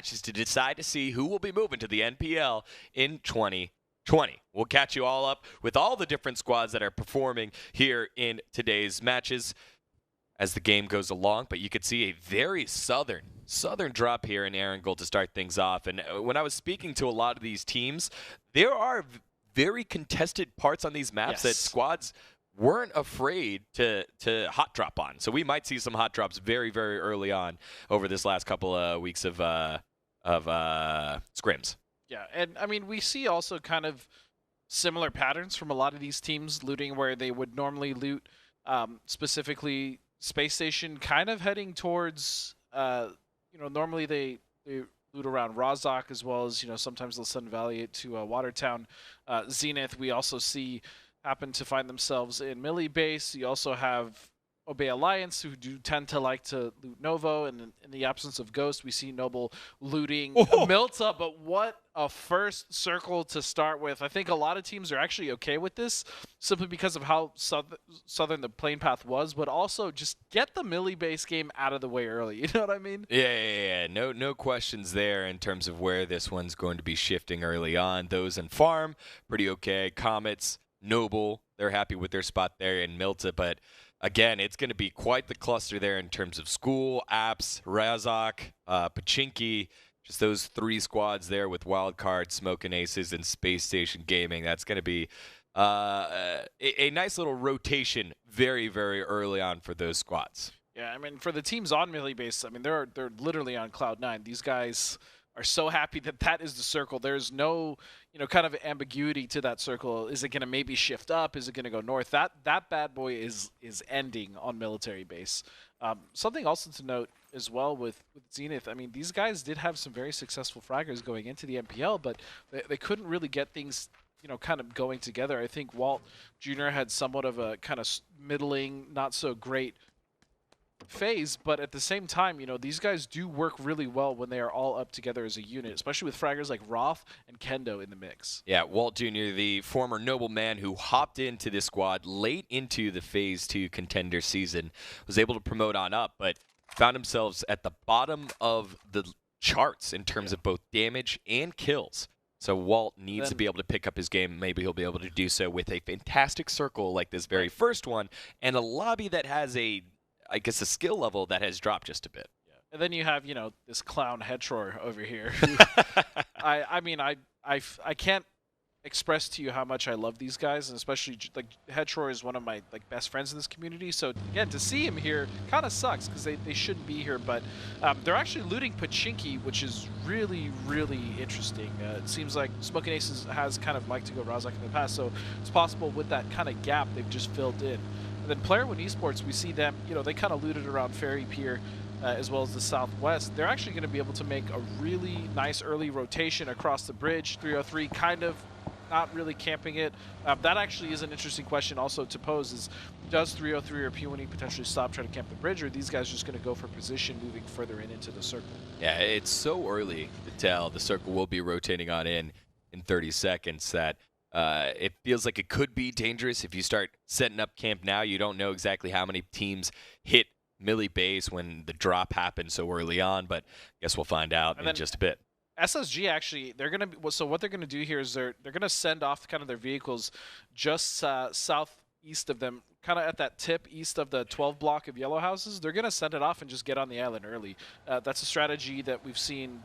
matches to decide to see who will be moving to the NPL in 2020. We'll catch you all up with all the different squads that are performing here in today's matches as the game goes along, but you could see a very southern drop here in Erangel to start things off. And when I was speaking to a lot of these teams, there are very contested parts on these maps that squads weren't afraid to hot drop on. So we might see some hot drops very, very early on over this last couple of weeks of scrims. Yeah, and I mean, we see also kind of similar patterns from a lot of these teams looting where they would normally loot specifically Space Station, kind of heading towards, normally they loot around Rozhok as well as, sometimes they'll send Valiant to Watertown. Zenith, we also see happen to find themselves in Millie Base. You also have Obey Alliance, who do tend to like to loot Novo, and in the absence of Ghost, we see Noble looting Milta, but what a first circle to start with. I think a lot of teams are actually okay with this, simply because of how southern the plane path was, but also just get the Millie base game out of the way early, you know what I mean? Yeah. No questions there in terms of where this one's going to be shifting early on. Those in Farm, pretty okay. Comets, Noble, they're happy with their spot there in Milta, but again, it's going to be quite the cluster there in terms of School, Apps, Razok, Pachinki, just those three squads there with Wildcard, Smokin' Aces, and Space Station Gaming. That's going to be a nice little rotation very, very early on for those squads. Yeah, I mean, for the teams on Millie Base, I mean, they're literally on cloud nine. These guys are so happy that is the circle. There's no, kind of ambiguity to that circle. Is it going to maybe shift up? Is it going to go north? That bad boy is ending on military base. Something also to note as well with Zenith, I mean, these guys did have some very successful fraggers going into the NPL, but they couldn't really get things, kind of going together. I think Walt Jr. had somewhat of a kind of middling, not so great phase, but at the same time, these guys do work really well when they are all up together as a unit, especially with fraggers like Roth and Kendo in the mix. Yeah, Walt Jr., the former nobleman who hopped into this squad late into the Phase 2 contender season, was able to promote on up, but found themselves at the bottom of the charts in terms of both damage and kills. So Walt needs to be able to pick up his game. Maybe he'll be able to do so with a fantastic circle like this very first one, and a lobby that has a skill level that has dropped just a bit. Yeah. And then you have, this clown Hetror over here. I can't express to you how much I love these guys, and especially like Hetror is one of my best friends in this community. So again, to see him here kind of sucks because they shouldn't be here. But they're actually looting Pachinki, which is really, really interesting. It seems like Smokin' Aces has kind of liked to go Razak in the past, so it's possible with that kind of gap they've just filled in. And then Player One Esports, we see them, they kind of looted around Ferry Pier as well as the southwest. They're actually going to be able to make a really nice early rotation across the bridge. 303 kind of not really camping it. That actually is an interesting question also to pose is, does 303 or P1E potentially stop trying to camp the bridge, or are these guys just going to go for position moving further into the circle? Yeah, it's so early to tell. The circle will be rotating on in 30 seconds that it feels like it could be dangerous if you start setting up camp now. You don't know exactly how many teams hit Millie Base when the drop happened so early on, but I guess we'll find out in just a bit. SSG actually, they're gonna. So what they're gonna do here is they're gonna send off kind of their vehicles just southeast of them, kind of at that tip east of the 12 block of yellow houses. They're gonna send it off and just get on the island early. That's a strategy that we've seen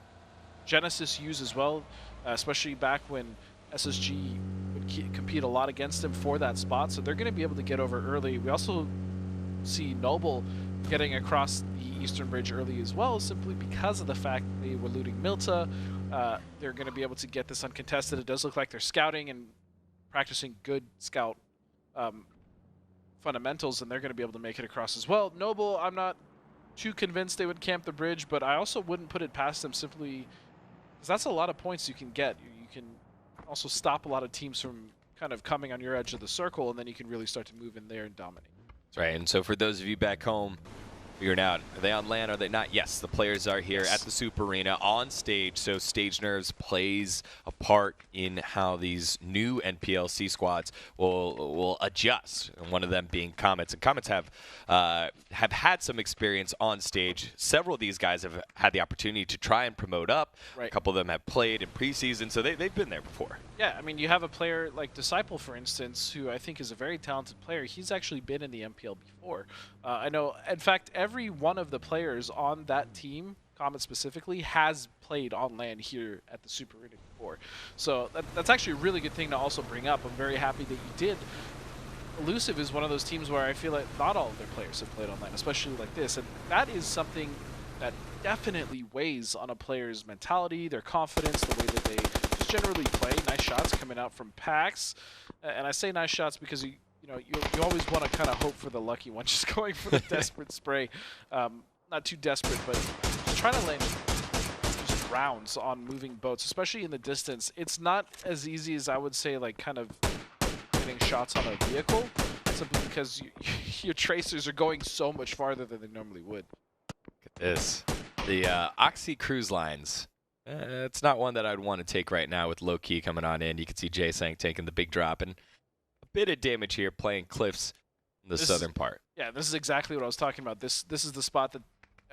Genesis use as well, especially back when SSG would compete a lot against them for that spot. So they're going to be able to get over early. We also see Noble getting across the eastern bridge early as well, simply because of the fact they were looting Milta. They're going to be able to get this uncontested. It does look like they're scouting and practicing good scout fundamentals, and they're going to be able to make it across as well. Noble, I'm not too convinced they would camp the bridge, but I also wouldn't put it past them simply because that's a lot of points you can get. You can also stop a lot of teams from kind of coming on your edge of the circle, and then you can really start to move in there and dominate. That's right. And so for those of you back home figuring out, are they on land, are they not? Yes, the players are here at the Super Arena on stage, so stage nerves plays a part in how these new NPLC squads will adjust, and one of them being Comets. And Comets have had some experience on stage. Several of these guys have had the opportunity to try and promote up. Right. A couple of them have played in preseason, so they've been there before. Yeah, I mean, you have a player like Disciple, for instance, who I think is a very talented player. He's actually been in the MPL before. I know, in fact, every one of the players on that team, Comet specifically, has played on LAN here at the Super Arena before. So that's actually a really good thing to also bring up. I'm very happy that you did. Elusive is one of those teams where I feel like not all of their players have played on LAN, especially like this. And that is something that definitely weighs on a player's mentality, their confidence, the way that they just generally play. Nice shots coming out from Pax. And I say nice shots because you always want to kind of hope for the lucky one, just going for the desperate spray. Not too desperate, but just trying to land just rounds on moving boats, especially in the distance. It's not as easy as I would say, like kind of getting shots on a vehicle, simply because your tracers are going so much farther than they normally would. Look at this. The Oxy Cruise Lines. It's not one that I'd want to take right now with low key coming on in. You can see J-Sank taking the big drop and a bit of damage here playing cliffs in the southern part. Yeah, this is exactly what I was talking about. This is the spot that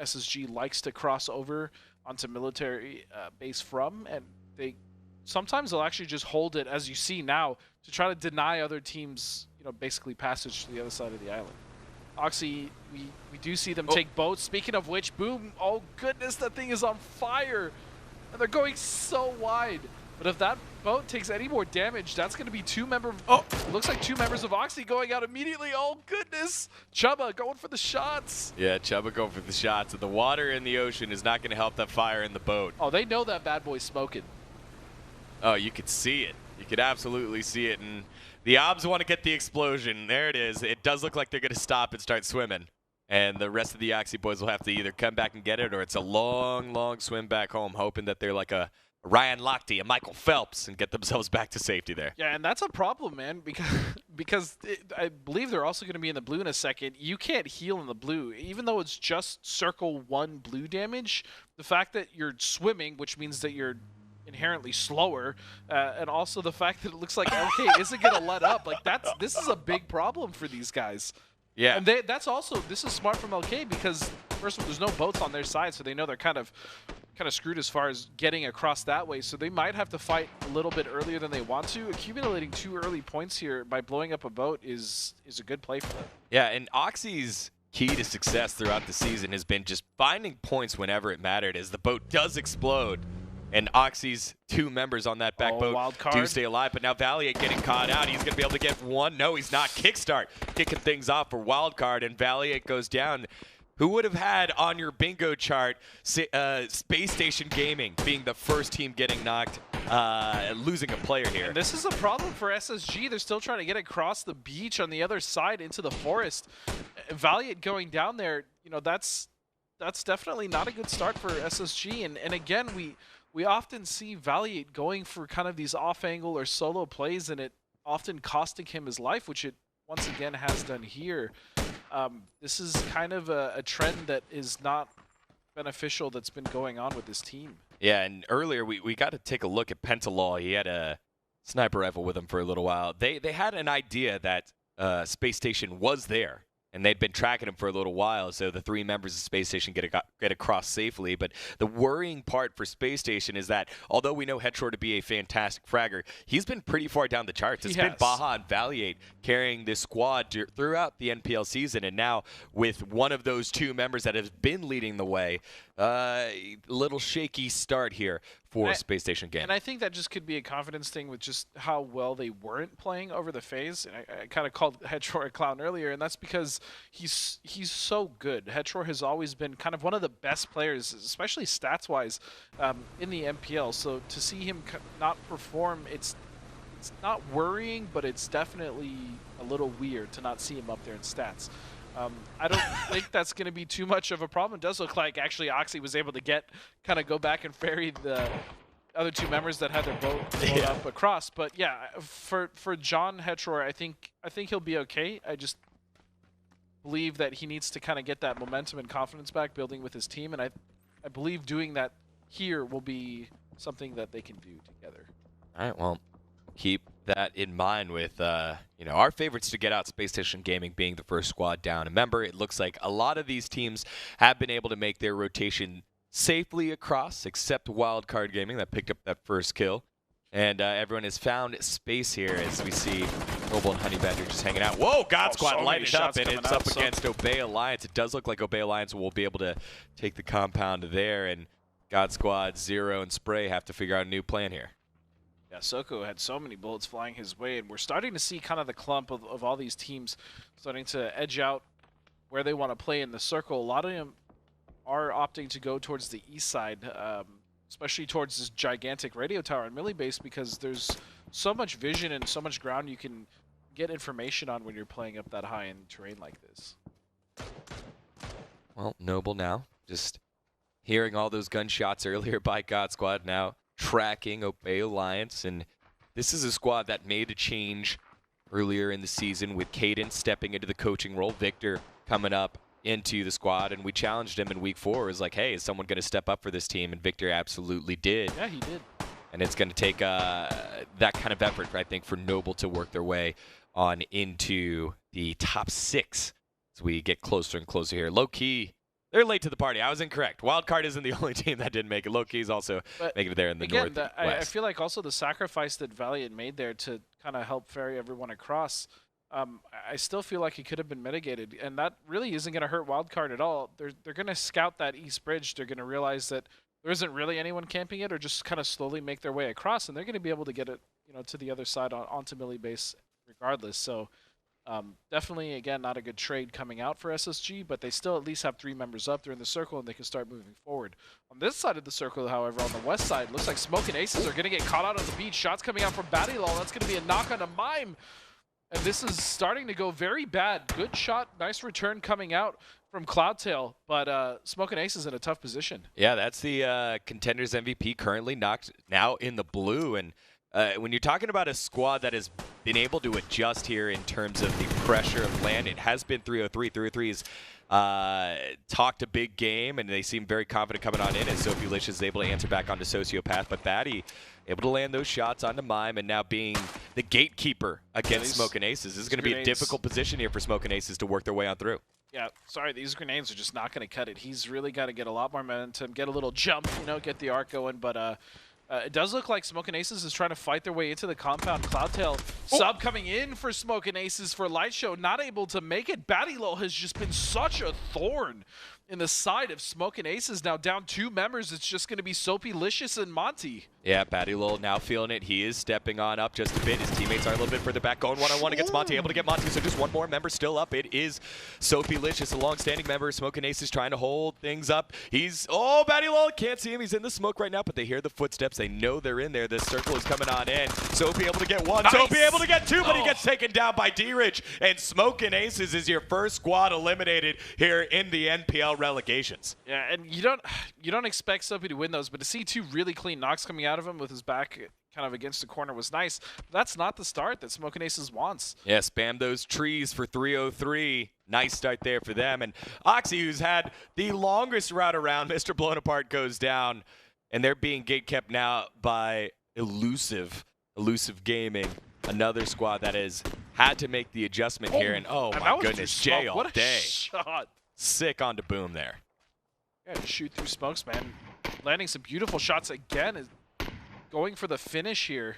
SSG likes to cross over onto military base from, and sometimes they'll actually just hold it, as you see now, to try to deny other teams, basically passage to the other side of the island. Oxy, we do see them take boats. Speaking of which, boom! Oh goodness, that thing is on fire, and they're going so wide. But if that boat takes any more damage, that's going to be looks like two members of Oxy going out immediately. Oh, goodness. Chubba going for the shots. Yeah, Chubba going for the shots. And the water in the ocean is not going to help that fire in the boat. Oh, they know that bad boy's smoking. Oh, you could see it. You could absolutely see it. And the Obs want to get the explosion. There it is. It does look like they're going to stop and start swimming. And the rest of the Oxy boys will have to either come back and get it, or it's a long, long swim back home, hoping that they're like a Ryan Lochte, a Michael Phelps, and get themselves back to safety there. Yeah, and that's a problem, man, because I believe they're also going to be in the blue in a second. You can't heal in the blue. Even though it's just circle 1 blue damage, the fact that you're swimming, which means that you're inherently slower, and also the fact that it looks like LK isn't going to let up. Like, this is a big problem for these guys. Yeah. And this is smart from LK because, first of all, there's no boats on their side, so they know they're kind of screwed as far as getting across that way. So they might have to fight a little bit earlier than they want to. Accumulating 2 early points here by blowing up a boat is a good play for them. Yeah, and Oxy's key to success throughout the season has been just finding points whenever it mattered, as the boat does explode. And Oxy's 2 members on that back boat do stay alive. But now Valiant getting caught out. He's going to be able to get one. No, he's not. Kickstart kicking things off for Wildcard, and Valiant goes down. Who would have had on your bingo chart Space Station Gaming being the first team getting knocked, losing a player here? And this is a problem for SSG. They're still trying to get across the beach on the other side into the forest. Valiant going down there, that's definitely not a good start for SSG. And again, we often see Valiant going for kind of these off-angle or solo plays, and it often costing him his life, which it once again has done here. This is kind of a trend that is not beneficial that's been going on with this team. Yeah, and earlier we got to take a look at Pentalaw. He had a sniper rifle with him for a little while. They had an idea that Space Station was there, and they'd been tracking him for a little while, so the 3 members of Space Station get across safely. But the worrying part for Space Station is that, although we know Headshore to be a fantastic fragger, he's been pretty far down the charts. It's been Baja and Valiant carrying this squad throughout the NPL season, and now with one of those 2 members that has been leading the way, little shaky start here for Space Station Game. And I think that just could be a confidence thing with just how well they weren't playing over the phase. And I kind of called Headshore a clown earlier, and that's because he's so good. Headshore has always been kind of one of the best players, especially stats-wise, in the MPL. So to see him not perform, it's not worrying, but it's definitely a little weird to not see him up there in stats. I don't think that's going to be too much of a problem. It does look like actually Oxy was able to go back and ferry the other 2 members that had their boat up across. But yeah, for John Headshore, I think he'll be okay. believe that he needs to kind of get that momentum and confidence back, building with his team, and I believe doing that here will be something that they can do together. All right, well, keep that in mind with our favorites to get out, Space Station Gaming being the first squad down. And remember, it looks like a lot of these teams have been able to make their rotation safely across, except Wildcard Gaming that picked up that first kill. And everyone has found space here as we see Noble and Honey Badger just hanging out. Whoa, God Squad lighting up, and it's up against Obey Alliance. It does look like Obey Alliance will be able to take the compound there, and God Squad, Zero, and Spray have to figure out a new plan here. Yeah, Soko had so many bullets flying his way, and we're starting to see kind of the clump of all these teams starting to edge out where they want to play in the circle. A lot of them are opting to go towards the east side, especially towards this gigantic radio tower and melee base, because there's so much vision and so much ground you can get information on when you're playing up that high in terrain like this. Well, Noble now just hearing all those gunshots earlier by God Squad, now tracking Obey Alliance, and this is a squad that made a change earlier in the season with Cadence stepping into the coaching role, Victor coming up into the squad, and we challenged him in week 4. It was like, hey, is someone going to step up for this team? And Victor absolutely did. Yeah, he did. And it's going to take that kind of effort, I think, for Noble to work their way on into the top 6 as we get closer and closer here. Low-key, they're late to the party. I was incorrect. Wildcard isn't the only team that didn't make it. Low-key is also making it there in the northwest. I feel like also the sacrifice that Valiant made there to kind of help ferry everyone across, I still feel like it could have been mitigated, and that really isn't going to hurt Wildcard at all. They're going to scout that east bridge. They're going to realize that there isn't really anyone camping it, or just kind of slowly make their way across, and they're going to be able to get it, to the other side onto melee base regardless. So definitely, again, not a good trade coming out for SSG, but they still at least have 3 members up. They're in the circle, and they can start moving forward. On this side of the circle, however, on the west side, looks like Smoke and Aces are going to get caught out on the beach. Shots coming out from Battylol. That's going to be a knock on a Mime. And this is starting to go very bad. Good shot, nice return coming out from Cloudtail, but Smoke and Ace is in a tough position. Yeah, that's the Contenders MVP currently knocked now in the blue. And when you're talking about a squad that has been able to adjust here in terms of the pressure of land, it has been 303. 303's talked a big game, and they seem very confident coming on in, and Sophie Lish is able to answer back onto Sociopath, but Batty able to land those shots onto Mime, and now being the gatekeeper against Smoke and Aces. This is going to be a difficult position here for Smoke and Aces to work their way on through. Yeah, sorry, these grenades are just not going to cut it. He's really got to get a lot more momentum, get a little jump, get the arc going, but it does look like Smoke and Aces is trying to fight their way into the compound. Cloudtail sub coming in for Smoke and Aces for Light Show, not able to make it. Battylol has just been such a thorn in the side of Smoke and Aces. Now down 2 members, it's just going to be Soapy Licious and Monty. Yeah, Battylol now feeling it. He is stepping on up just a bit. His teammates are a little bit further back, going one-on-one against Monty, able to get Monty, so just one more member still up. It is Soapy Licious, a long-standing member. Smoke and Aces trying to hold things up. Battylol can't see him. He's in the smoke right now, but they hear the footsteps. They know they're in there. The circle is coming on in. Soapy able to get 1. Nice. Soapy able to get 2, but he gets taken down by D-Ridge. And Smoke and Aces is your first squad eliminated here in the NPL relegations. Yeah, and you don't expect Soapy to win those, but to see 2 really clean knocks coming out of him with his back kind of against the corner was nice. But that's not the start that Smoke and Aces wants. Yeah, spam those trees for 303. Nice start there for them. And Oxy, who's had the longest route around, Mr. Blown Apart goes down, and they're being gate-kept now by Elusive Gaming, another squad that has had to make the adjustment here. And oh my goodness, Jay all day. Shot. Sick onto Boom there. Yeah, just shoot through smokes, man. Landing some beautiful shots again, is going for the finish here.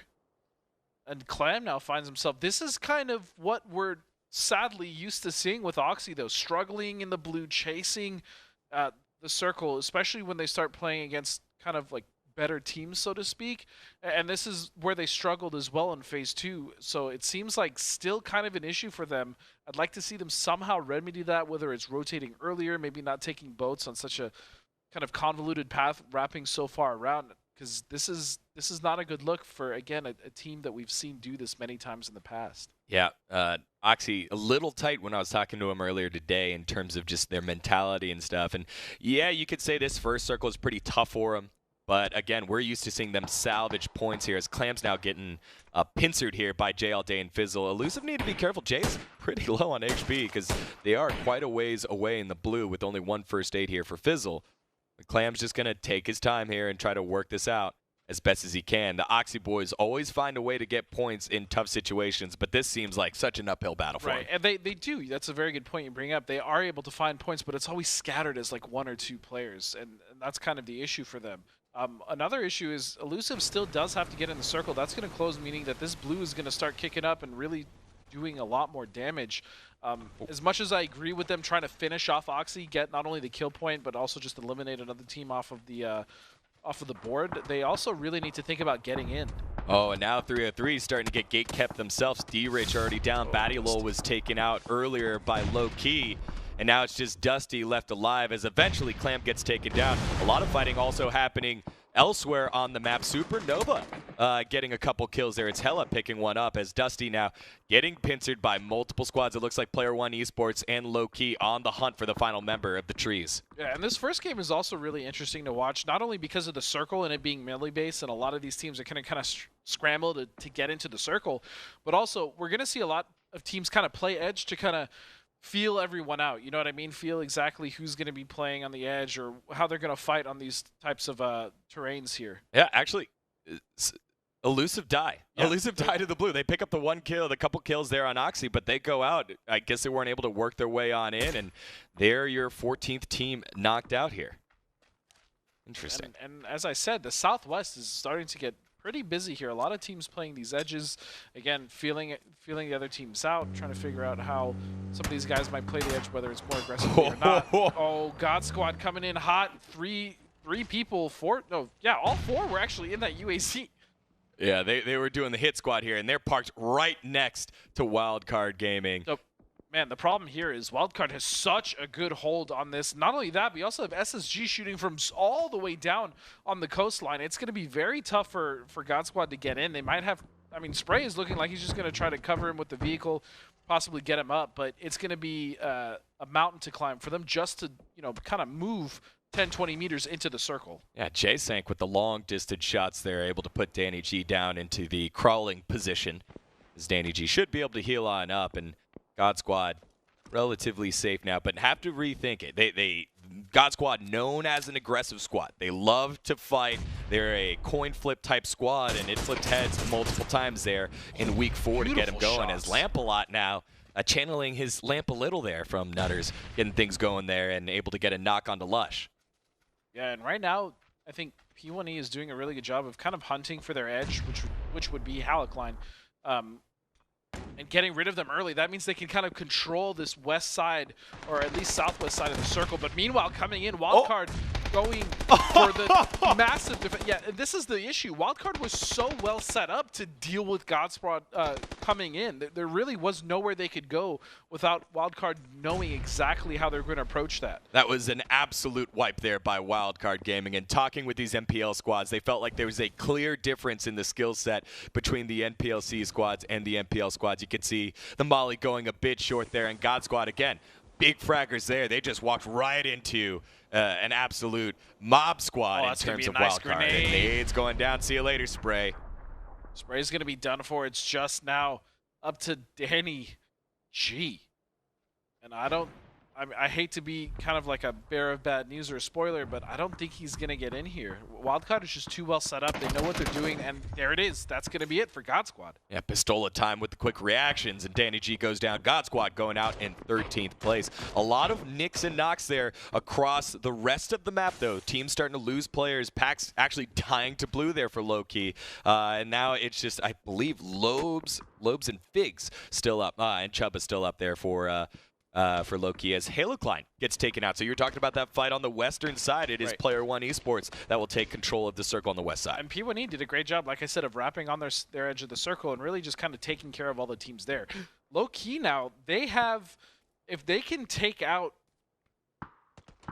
And Clam now finds himself. This is kind of what we're sadly used to seeing with Oxy, though. Struggling in the blue, chasing the circle, especially when they start playing against kind of like better teams, so to speak. And this is where they struggled as well in Phase 2. So it seems like still kind of an issue for them. I'd like to see them somehow remedy that, whether it's rotating earlier, maybe not taking boats on such a kind of convoluted path, wrapping so far around, because this is not a good look for, again, a team that we've seen do this many times in the past. Yeah, Oxy a little tight when I was talking to him earlier today in terms of just their mentality and stuff. And yeah, you could say this first circle is pretty tough for them. But again, we're used to seeing them salvage points here as Clam's now getting pincered here by Jay all day and Fizzle. Elusive need to be careful. Jay's pretty low on HP because they are quite a ways away in the blue with only one first aid here for Fizzle. Clam's just going to take his time here and try to work this out as best as he can. The Oxy boys always find a way to get points in tough situations, but this seems like such an uphill battle for them. And they do. That's a very good point you bring up. They are able to find points, but it's always scattered as like one or two players, and that's kind of the issue for them. Another issue is Elusive still does have to get in the circle. That's going to close, meaning that this blue is going to start kicking up and really doing a lot more damage. As much as I agree with them trying to finish off Oxy, get not only the kill point, but also just eliminate another team off of the board, they also really need to think about getting in. Oh, and now 303 is starting to get gate kept themselves. D-Rich already down. Battylol was taken out earlier by Low Key. And now it's just Dusty left alive as eventually Clam gets taken down. A lot of fighting also happening elsewhere on the map. Supernova getting a couple kills there. It's Hella picking one up as Dusty now getting pincered by multiple squads. It looks like Player One Esports and Low Key on the hunt for the final member of the Trees. Yeah, and this first game is also really interesting to watch, not only because of the circle and it being melee based, and a lot of these teams are kind of scramble to get into the circle, but also we're going to see a lot of teams kind of play edge to kind of feel everyone out. You know what I mean? Feel exactly who's going to be playing on the edge or how they're going to fight on these types of terrains here. Yeah, actually, Elusive die. Yeah. Elusive die to the blue. They pick up the one kill, the couple kills there on Oxy, but they go out. I guess they weren't able to work their way on in, and they're your 14th team knocked out here. Interesting. And as I said, the Southwest is starting to get pretty busy here. A lot of teams playing these edges. Again, feeling the other teams out, trying to figure out how some of these guys might play the edge, whether it's more aggressively or not. Oh, God Squad coming in hot. Three people, all four were actually in that UAC. Yeah, they were doing the hit squad here, and they're parked right next to Wildcard Gaming. So, man, the problem here is Wildcard has such a good hold on this. Not only that, but you also have SSG shooting from all the way down on the coastline. It's going to be very tough for God Squad to get in. They might have, Spray is looking like he's just going to try to cover him with the vehicle, possibly get him up, but it's going to be a mountain to climb for them just to, kind of move 10, 20 meters into the circle. Yeah, J-Sank with the long distance shots there, able to put Danny G down into the crawling position. As Danny G should be able to heal on up, and God Squad relatively safe now, but have to rethink it. God Squad known as an aggressive squad. They love to fight. They're a coin flip type squad, and it flipped heads multiple times there in week 4 to get him going. As Lamp-A-Lot now channeling his Lamp a Little there from Nutters, getting things going there and able to get a knock onto Lush. Yeah, and right now, I think P1E is doing a really good job of kind of hunting for their edge, which would be Halleckline, and getting rid of them early. That means they can kind of control this west side, or at least southwest side of the circle. But meanwhile, coming in, Wildcard going for the massive defense. Yeah, and this is the issue. Wildcard was so well set up to deal with God Squad coming in. There really was nowhere they could go without Wildcard knowing exactly how they're going to approach that. That was an absolute wipe there by Wildcard Gaming. And talking with these NPL squads, they felt like there was a clear difference in the skill set between the NPLC squads and the NPL squads. You could see the Molly going a bit short there, and God Squad, again, big fraggers there. They just walked right into an absolute mob squad in terms of Wildcard. And nades going down. See you later, Spray. Spray's going to be done for. It's just now up to Danny G. And I hate to be kind of like a bearer of bad news or a spoiler, but I don't think he's going to get in here. Wildcard is just too well set up. They know what they're doing, and there it is. That's going to be it for God Squad. Yeah, Pistola time with the quick reactions, and Danny G goes down. God Squad going out in 13th place. A lot of nicks and knocks there across the rest of the map, though. Teams starting to lose players. Pack's actually dying to blue there for Low Key. And now it's just, I believe, Lobes and Figs still up. And Chubb is still up there for Low Key as Halocline gets taken out. So you're talking about that fight on the western side. It is Player One Esports that will take control of the circle on the west side. And P1E did a great job, like I said, of wrapping on their edge of the circle and really just kind of taking care of all the teams there. Low Key now, they have, if they can take out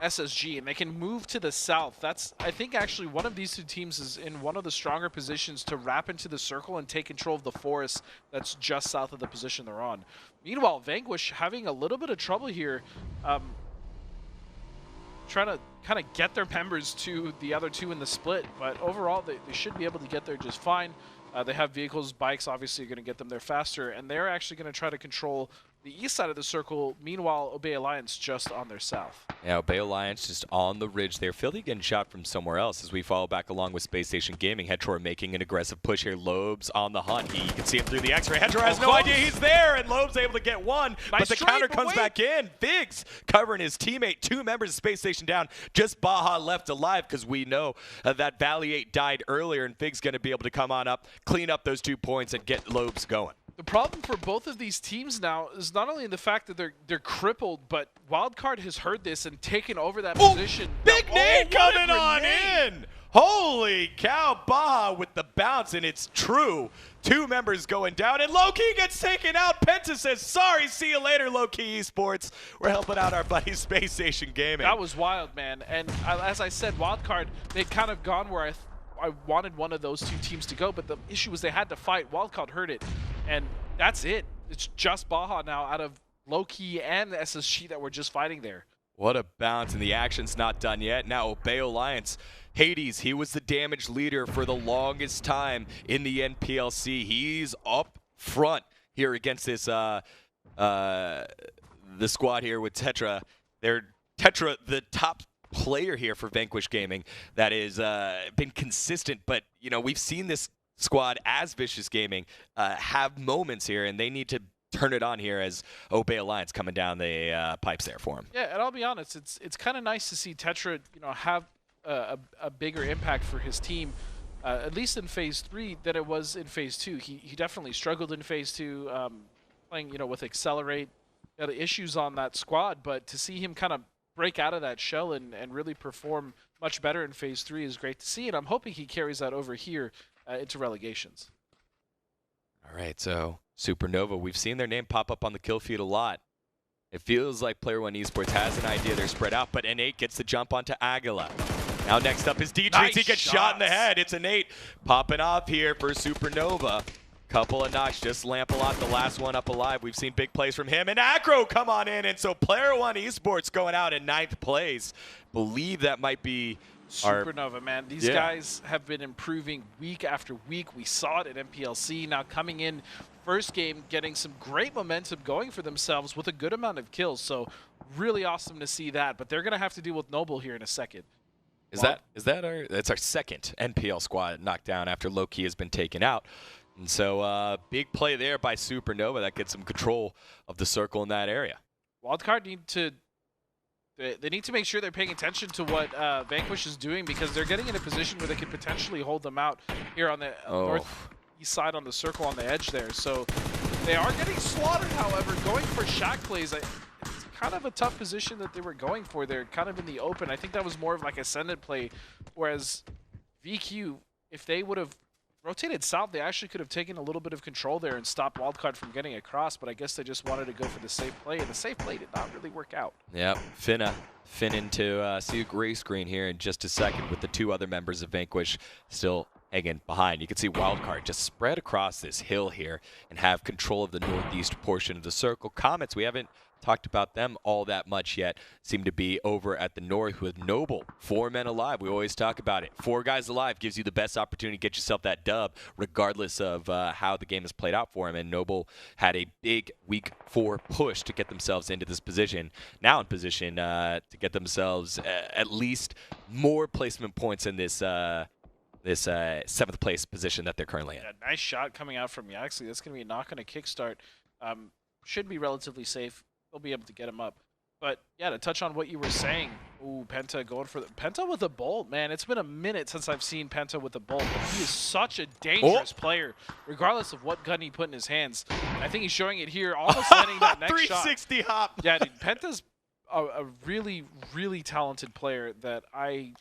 SSG and they can move to the south, that's, I think actually one of these two teams is in one of the stronger positions to wrap into the circle and take control of the forest that's just south of the position they're on. Meanwhile, Vanquish having a little bit of trouble here. trying to kind of get their members to the other two in the split. But overall, they should be able to get there just fine. They have vehicles, bikes, obviously are going to get them there faster, and they're actually going to try to control the east side of the circle. Meanwhile, Obey Alliance just on their south. Yeah, Obey Alliance just on the ridge there. Philly getting shot from somewhere else as we follow back along with Space Station Gaming. Hetra making an aggressive push here. Lobes on the hunt. You can see him through the X-ray. Hetra has no idea he's there, and Lobes able to get one, but the counter comes back in. Figs covering his teammate. 2 members of Space Station down. Just Baja left alive because we know that Valley 8 died earlier, and Figs going to be able to come on up, clean up those 2 points, and get Lobes going. The problem for both of these teams now is not only in the fact that they're crippled, but Wildcard has heard this and taken over that position. Big nade coming on in! Holy cow, Baja with the bounce, and it's true. 2 members going down, and Low-Key gets taken out. Penta says, sorry, see you later, Low-Key Esports. We're helping out our buddy Space Station Gaming. That was wild, man. And as I said, Wildcard, they'd kind of gone where I wanted one of those 2 teams to go, but the issue was they had to fight. Wildcard heard it, and that's it. It's just Baja now out of Low-Key and SSG that were just fighting there. What a bounce, and the action's not done yet. Now Obey Alliance. Hades, he was the damage leader for the longest time in the NPLC. He's up front here against this the squad here with Tetra. Tetra, the top player here for Vanquish Gaming that has been consistent, but you know, we've seen this squad as Vicious Gaming have moments here, and they need to turn it on here as Obey Alliance coming down the pipes there for him. Yeah, and I'll be honest, it's kind of nice to see Tetra, you know, have a bigger impact for his team, at least in Phase 3 than it was in Phase 2. He definitely struggled in Phase 2, playing, you know, with Accelerate. He had issues on that squad, but to see him kind of break out of that shell and really perform much better in Phase 3 is great to see, and I'm hoping he carries that over here into Relegations. All right, so Supernova, we've seen their name pop up on the kill feed a lot. It feels like Player One Esports has an idea. They're spread out, but N8 gets the jump onto Aguila. Now next up is D-Treats. Nice He gets shot in the head. It's N8 popping off here for Supernova. Couple of knocks, just Lampalot, the last one up alive. We've seen big plays from him. And Acro come on in, and so Player One Esports going out in 9th place. Believe that might be Supernova, man. These guys have been improving week after week. We saw it at NPLC. Now coming in first game, getting some great momentum going for themselves with a good amount of kills. So really awesome to see that. But they're going to have to deal with Noble here in a second. That's our second NPL squad knocked down after Low-Key has been taken out. And so big play there by Supernova that gets some control of the circle in that area. Wildcard need to make sure they're paying attention to what Vanquish is doing, because they're getting in a position where they could potentially hold them out here on the northeast side on the circle on the edge there. So they are getting slaughtered, however. Going for shack plays, it's kind of a tough position that they were going for. They're kind of in the open. I think that was more of like Ascendant play, whereas VQ, if they would have rotated south, they actually could have taken a little bit of control there and stopped Wildcard from getting across, but I guess they just wanted to go for the safe play, and the safe play did not really work out. Yep, Finna to see a gray screen here in just a second with the 2 other members of Vanquish still hanging behind. You can see Wildcard just spread across this hill here and have control of the northeast portion of the circle. Comets, we haven't talked about them all that much yet, seem to be over at the north with Noble. 4 men alive. We always talk about it. 4 guys alive gives you the best opportunity to get yourself that dub, regardless of how the game has played out for him. And Noble had a big week 4 push to get themselves into this position. Now in position to get themselves at least more placement points in this 7th place position that they're currently in. Yeah, nice shot coming out from Yaxley. That's going to be a knock on a kickstart. Should be relatively safe. They'll be able to get him up. But yeah, to touch on what you were saying, ooh, Penta going for the Penta with a bolt, man. It's been a minute since I've seen Penta with a bolt, but he is such a dangerous player, regardless of what gun he put in his hands. And I think he's showing it here, almost landing that next 360 shot. hop. Yeah, dude, Penta's a really, really talented player that I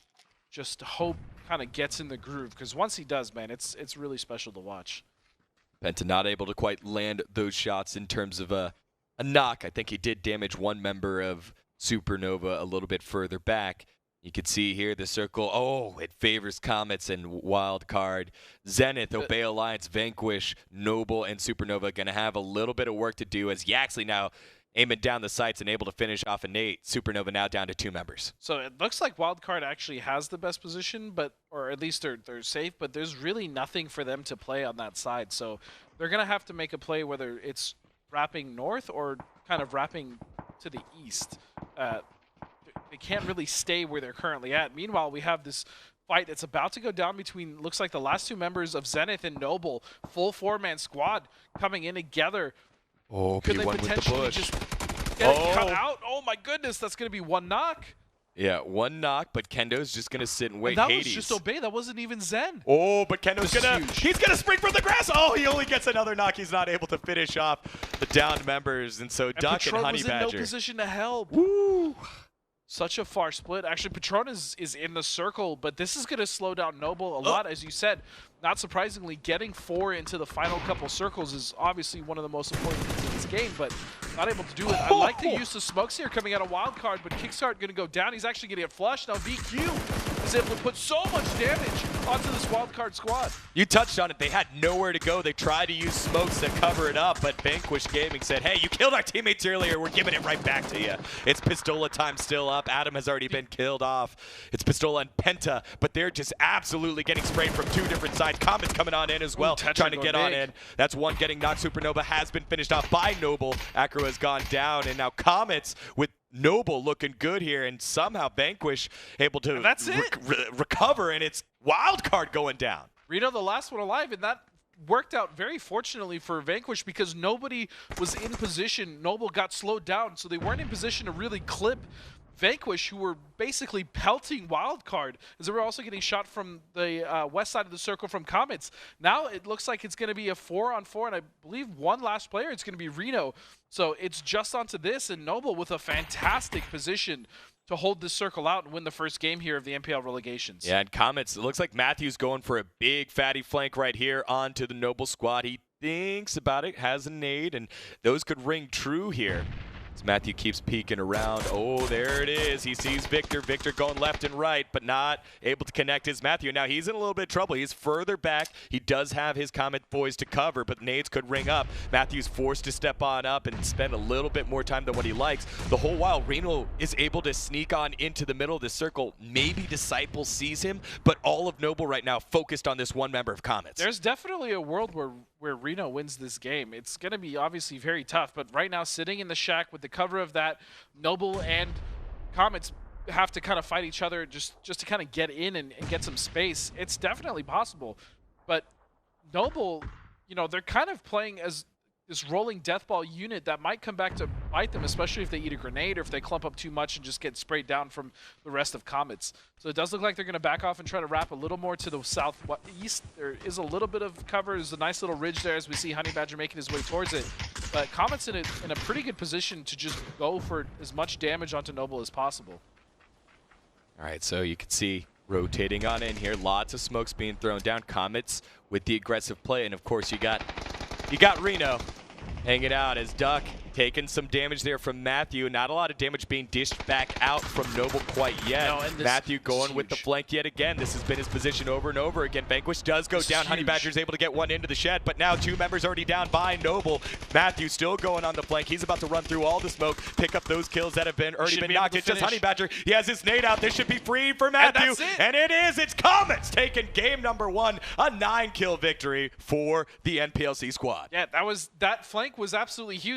just hope kind of gets in the groove, because once he does, man, it's really special to watch. Penta not able to quite land those shots in terms of a knock. I think he did damage 1 member of Supernova a little bit further back. You can see here the circle. Oh, it favors Comets and Wildcard. Zenith, Obey Alliance, Vanquish, Noble, and Supernova going to have a little bit of work to do as Yaxley now aiming down the sights and able to finish off a Nate. Supernova now down to 2 members. So it looks like Wildcard actually has the best position, or at least they're safe, but there's really nothing for them to play on that side. So they're going to have to make a play, whether it's wrapping north or kind of wrapping to the east. They can't really stay where they're currently at. Meanwhile, we have this fight that's about to go down between, looks like the last 2 members of Zenith and Noble. Full 4-man squad coming in together. Oh, Could they P1 with the potentially push. just get it cut out? Oh my goodness, that's going to be 1 knock. Yeah, 1 knock, but Kendo's just going to sit and wait. And that Hades. was just Obey. That wasn't even Zen. Oh, but Kendo's Huge. gonna spring from the grass. Oh, he only gets another knock. He's not able to finish off the downed members, and so Duck Patron and Honey was Badger. in no position to help. Woo! Such a far split. Actually, Patron is in the circle, but this is going to slow down Noble a lot, as you said. Not surprisingly, getting 4 into the final couple circles is obviously one of the most important things in this game, but not able to do it. I like the use of smokes here coming out of Wildcard, but Kickstart going to go down. He's actually going to get flushed. Now VQ is able to put so much damage onto this Wildcard squad. You touched on it. They had nowhere to go. They tried to use smokes to cover it up, but Vanquish Gaming said, hey, you killed our teammates earlier. We're giving it right back to you. It's Pistola time still up. Adam has already been killed off. It's Pistola and Penta, but they're just absolutely getting sprayed from 2 different sides. Comet's coming on in as well, trying to get on in. That's 1 getting knocked. Supernova has been finished off by Noble. Acro has gone down, and now Comets with Noble looking good here, and somehow Vanquish able to recover, and it's Wildcard going down. Reno, the last one alive, and that worked out very fortunately for Vanquish because nobody was in position. Noble got slowed down, so they weren't in position to really clip Vanquish, who were basically pelting Wildcard, as they were also getting shot from the west side of the circle from Comets. Now it looks like it's going to be a 4-on-4, and I believe 1 last player. It's going to be Reno. So it's just onto this, and Noble with a fantastic position to hold this circle out and win the first game here of the NPL relegations. Yeah, and Comets, it looks like Matthew's going for a big fatty flank right here onto the Noble squad. He thinks about it, has a nade, and those could ring true here. As Matthew keeps peeking around. Oh, there it is. He sees Victor. Victor going left and right, but not able to connect his Matthew. Now he's in a little bit of trouble. He's further back. He does have his Comet boys to cover, but nades could ring up. Matthew's forced to step on up and spend a little bit more time than what he likes. The whole while, Reno is able to sneak on into the middle of the circle. Maybe Disciple sees him, but all of Noble right now focused on this 1 member of Comets. There's definitely a world where Reno wins this game. It's going to be obviously very tough, but right now sitting in the shack with the cover of that, Noble and Comets have to kind of fight each other just to kind of get in and get some space. It's definitely possible, but Noble, you know, they're kind of playing as this rolling death ball unit that might come back to bite them, especially if they eat a grenade or if they clump up too much and just get sprayed down from the rest of Comets. So it does look like they're going to back off and try to wrap a little more to the southeast. There is a little bit of cover. There's a nice little ridge there as we see Honey Badger making his way towards it. But Comets in a pretty good position to just go for as much damage onto Noble as possible. All right, so you can see rotating on in here. Lots of smokes being thrown down. Comets with the aggressive play, and of course you got Reno hanging out as Duck taking some damage there from Matthew. Not a lot of damage being dished back out from Noble quite yet. No, and Matthew going with the flank yet again. This has been his position over and over again. Vanquish does go down. Honey Badger's able to get 1 into the shed, but now 2 members already down by Noble. Matthew still going on the flank. He's about to run through all the smoke, pick up those kills that have already been knocked. It's just Honey Badger. He has his nade out. This should be free for Matthew. And it is. It's Comets taking game number 1. A 9-kill victory for the NPLC squad. Yeah, that flank was absolutely huge.